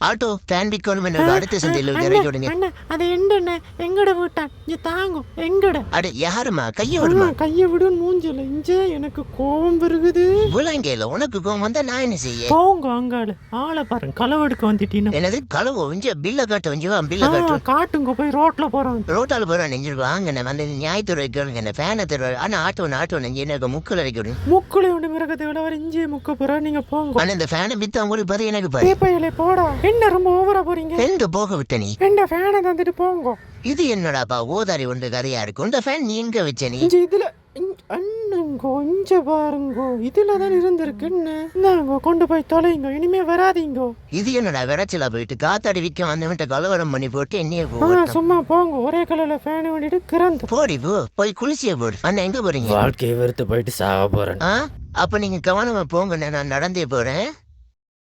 Auto fan விற்கணும் என்னோட அடுத்த சந்தையில் இறக்கி விடுங்க. அண்ணா அது எண்டண்ணே எங்கட விட்டான் இங்க தாங்கும் எங்கட அட யாருமா கையை விடுமா? கையை விடு மூஞ்சில இஞ்சே எனக்கு கோபம் வருகுது. விளங்கையில உனக்கு கோவம் வந்தா நான் என்ன செய்ய? போங்க அங்காளு ஆளை பாருங்க களவெடுக்க வந்துட்டீங்க. என்னது களவோ இஞ்ச பில்ல காட்ட வஞ்சுவா பில்ல காட்டு காட்டுங்க போய் ரோட்ல போறோம். ரோட்டால போறோம் நெஞ்சிருக்கு வாங்க நான் வந்து நியாயத்துறை கேளுங்க என்ன ஃபேனை தருவாரு. ஆனா ஆட்டோ நெஞ்சு எனக்கு முக்கில் இறக்கி விடுங்க. முக்குளை ஒன்று மிரகத்தை விட வர இஞ்சியே முக்க போறா நீங்க போங்க. ஆனா இந்த ஃபேனை வித்து உங்களுக்கு பாரு எனக்கு பாரு. தீப்பையிலே போடா என்ன ரொம்ப ஓவரா போறீங்க. எங்க போக விட்ட நீ? என்ன ஃபேனை தந்துட்டு போங்க. இது என்னடாப்பா ஓதாரி ஒன்று கதையா இருக்கு. இந்த ஃபேன் நீ எங்க வச்ச நீ? இதுல அண்ணங்கோ இஞ்ச பாருங்கோ இதுல தான் இருந்திருக்கு. என்னங்கோ கொண்டு போய் தொலைங்க இனிமே வராதீங்கோ. இது என்னடா விரைச்சலா போயிட்டு காத்தாடி விற்க வந்தவன்ட்ட கலவரம் பண்ணி போட்டு என்னைய சும்மா போங்க ஒரே கலர்ல ஃபேன் வேண்டிட்டு கிறந்து போடி போய் குளிச்சிய போடு. அண்ணா எங்க போறீங்க? வாழ்க்கையை வெறுத்து போயிட்டு சாக போறேன். அப்ப நீங்க கவனமா போங்க நான் நடந்தே போறேன்.